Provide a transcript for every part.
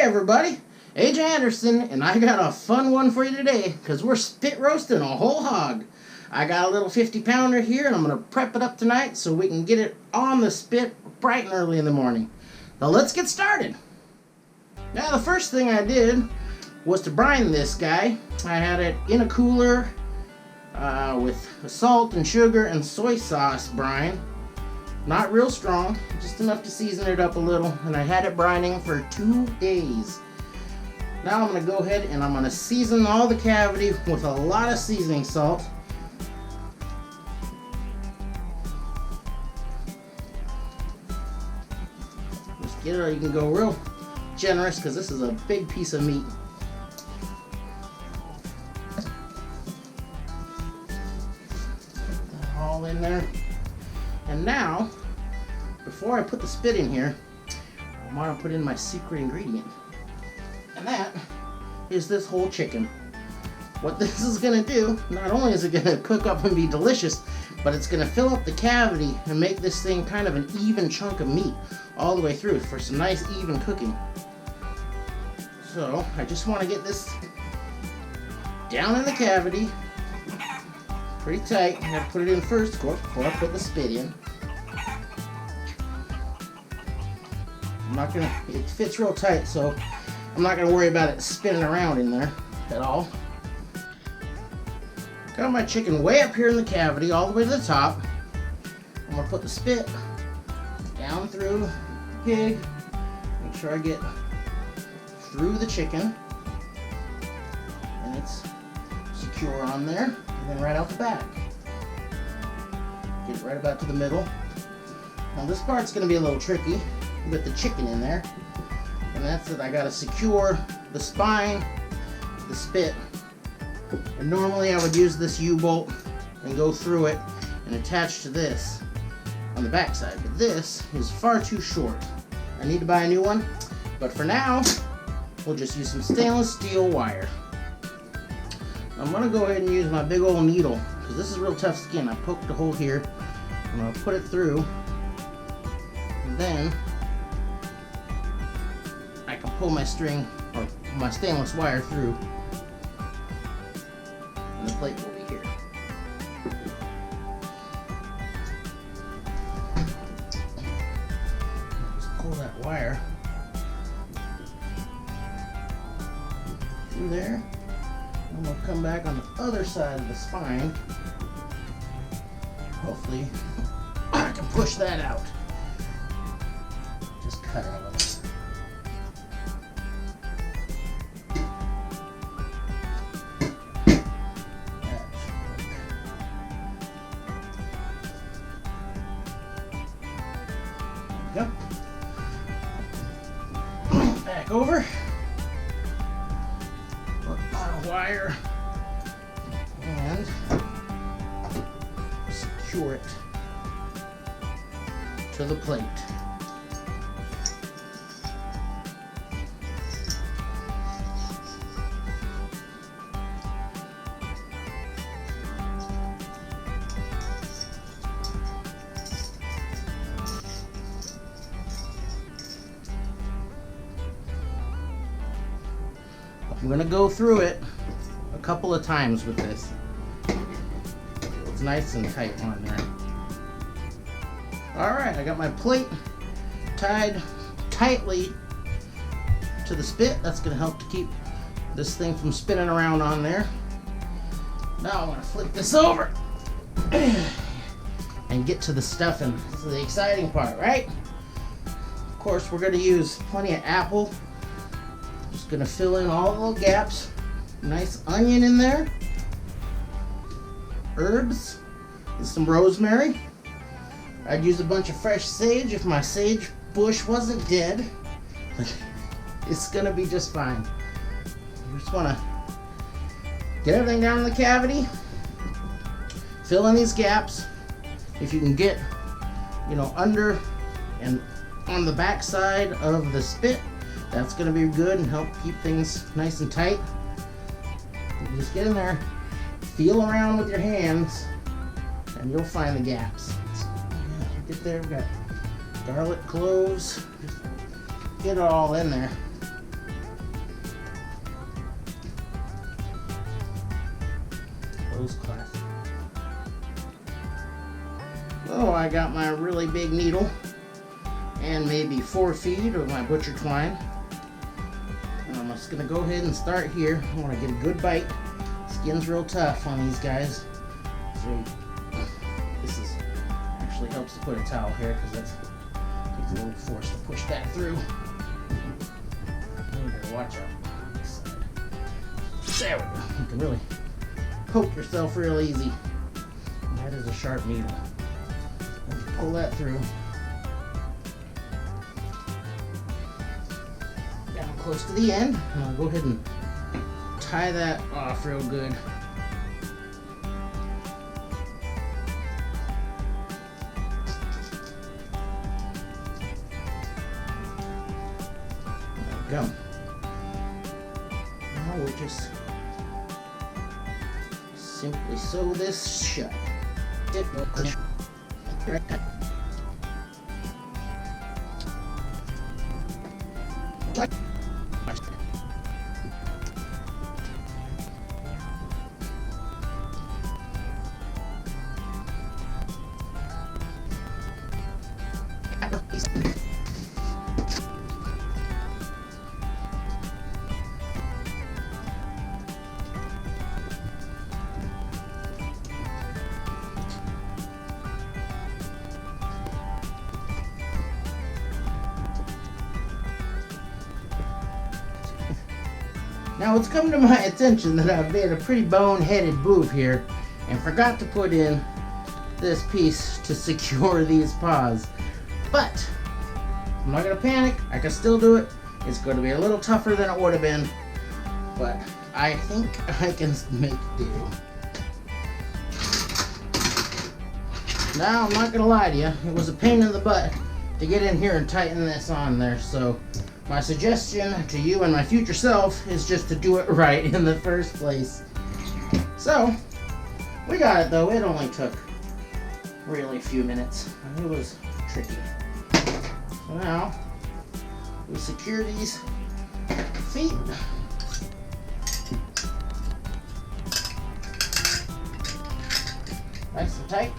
everybody, AJ Anderson, and I got a fun one for you today because we're spit roasting a whole hog. I got a little 50-pounder here and I'm going to prep it up tonight so we can get it on the spit bright and early in the morning. Now let's get started. Now the first thing I did was to brine this guy. I had it in a cooler with salt and sugar and soy sauce brine. Not real strong, just enough to season it up a little, and I had it brining for 2 days. Now I'm going to go ahead and I'm going to season all the cavity with a lot of seasoning salt. Just get it, or you can go real generous because this is a big piece of meat. Put that all in there. And now, before I put the spit in here, I want to put in my secret ingredient. And that is this whole chicken. What this is going to do, not only is it going to cook up and be delicious, but it's going to fill up the cavity and make this thing kind of an even chunk of meat all the way through for some nice even cooking. So, I just want to get this down in the cavity. Pretty tight. I'm going to put it in first, of course, before I put the spit in. I'm not going to, it fits real tight, so I'm not going to worry about it spinning around in there at all. Got my chicken way up here in the cavity, all the way to the top. I'm going to put the spit down through the pig. Make sure I get through the chicken. And it's secure on there. And then right out the back. Get it right about to the middle. Now this part's going to be a little tricky with the chicken in there. And that's it. I got to secure the spine, the spit. And normally I would use this U-bolt and go through it and attach to this on the back side. But this is far too short. I need to buy a new one. But for now, we'll just use some stainless steel wire. I'm going to go ahead and use my big old needle because this is real tough skin. I poked a hole here. I'm going to put it through. And then I can pull my string or my stainless wire through. And the plate will be here. Just pull that wire through there. I'm going to come back on the other side of the spine. Hopefully I can push that out. Just cut it a little. There we go. Back over. Wire and secure it to the plate. I'm going to go through it a couple of times with this. It's nice and tight on there. Alright, I got my plate tied tightly to the spit. That's going to help to keep this thing from spinning around on there. Now I'm going to flip this over and get to the stuffing. This is the exciting part, right? Of course, we're going to use plenty of apple. Just going to fill in all the little gaps. Nice onion in there. Herbs and some rosemary. I'd use a bunch of fresh sage if my sage bush wasn't dead. It's going to be just fine. You just want to get everything down in the cavity. Fill in these gaps. If you can get, under and on the back side of the spit, that's going to be good and help keep things nice and tight. You just get in there, feel around with your hands, and you'll find the gaps. Get there, we've got garlic cloves. Just get it all in there. those classic. Oh, I got my really big needle and maybe 4 feet of my butcher twine. And I'm just gonna go ahead and start here. I want to get a good bite. Skin's real tough on these guys. So this is actually helps to put a towel here because that's takes a little force to push that through. You gotta watch out on this side. There we go. You can really poke yourself real easy. And that is a sharp needle. Pull that through. Down close to the end. And I'll go ahead and tie that off real good. There we go. Now we'll just simply sew this shut. Now it's come to my attention that I've made a pretty bone-headed move here and forgot to put in this piece to secure these paws. But I'm not going to panic. I can still do it. It's going to be a little tougher than it would have been, but I think I can make do. Now I'm not going to lie to you. It was a pain in the butt to get in here and tighten this on there, so my suggestion to you and my future self is just to do it right in the first place. So, we got it though. It only took really a few minutes. It was tricky. So now, we secure these feet. Nice and tight.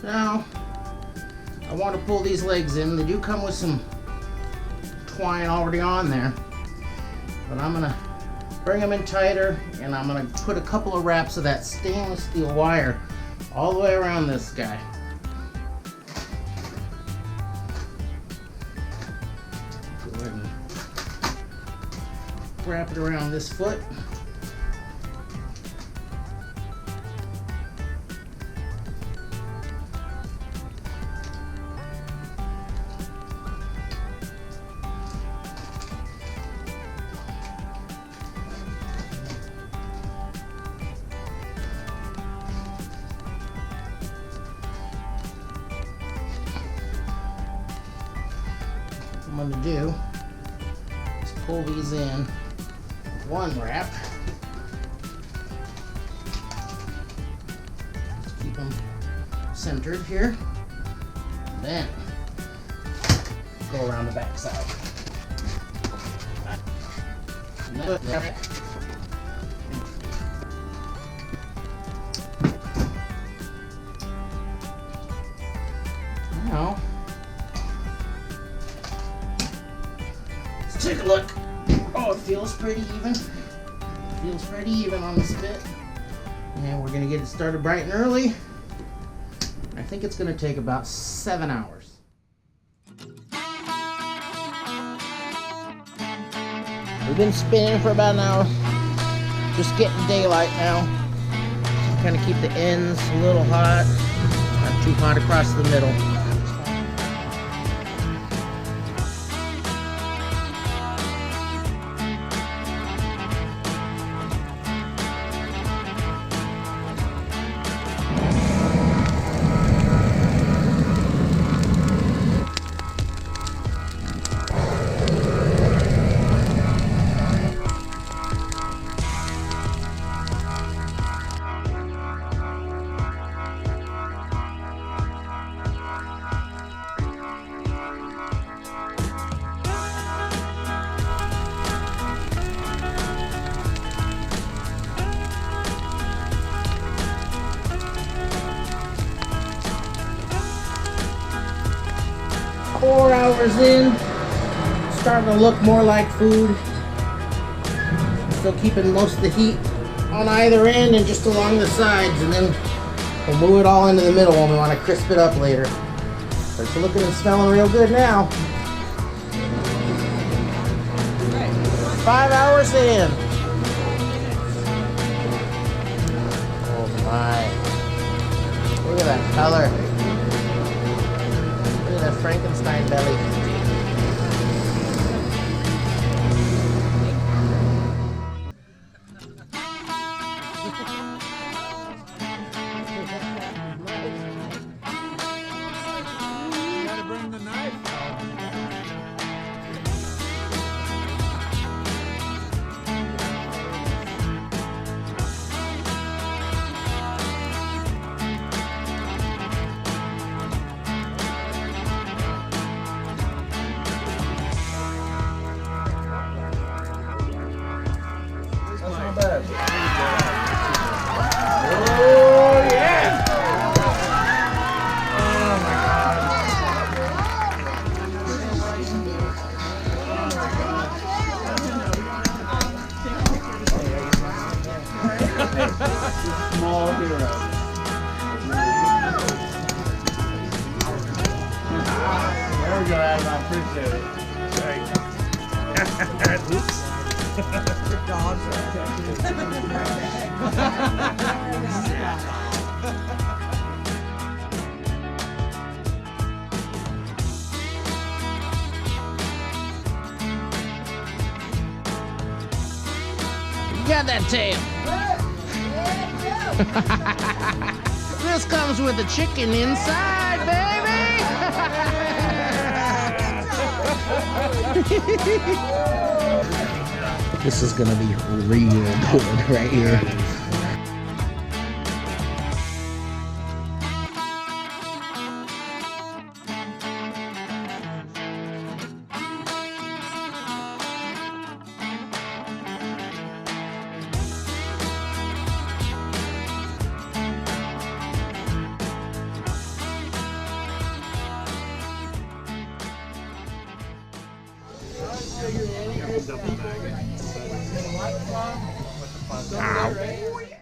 Now, I want to pull these legs in. They do come with some twine already on there, but I'm going to bring them in tighter, and I'm going to put a couple of wraps of that stainless steel wire all the way around this guy. Go ahead and wrap it around this foot. What I'm going to do is pull these in with one wrap. Just keep them centered here. Then go around the back side. Now, let's take a look. Oh, it feels pretty even. Feels pretty even on the spit. And we're gonna get it started bright and early. I think it's gonna take about 7 hours. We've been spinning for about an hour. Just getting daylight now. Kind of keep the ends a little hot. Not too hot across the middle. 4 hours in, starting to look more like food. Still keeping most of the heat on either end and just along the sides, and then we'll move it all into the middle when we want to crisp it up later. But it's looking and smelling real good now. 5 hours in. Oh my. Look at that color. Look at that Frankenstein belly. Gotta bring the knife. That's not bad. Oh yeah! Oh my God. Small hero. There we go, Adam. I appreciate it. Oops. You got that tail. This comes with the chicken inside, baby. This is gonna be real good right here. Double bag it. Ow.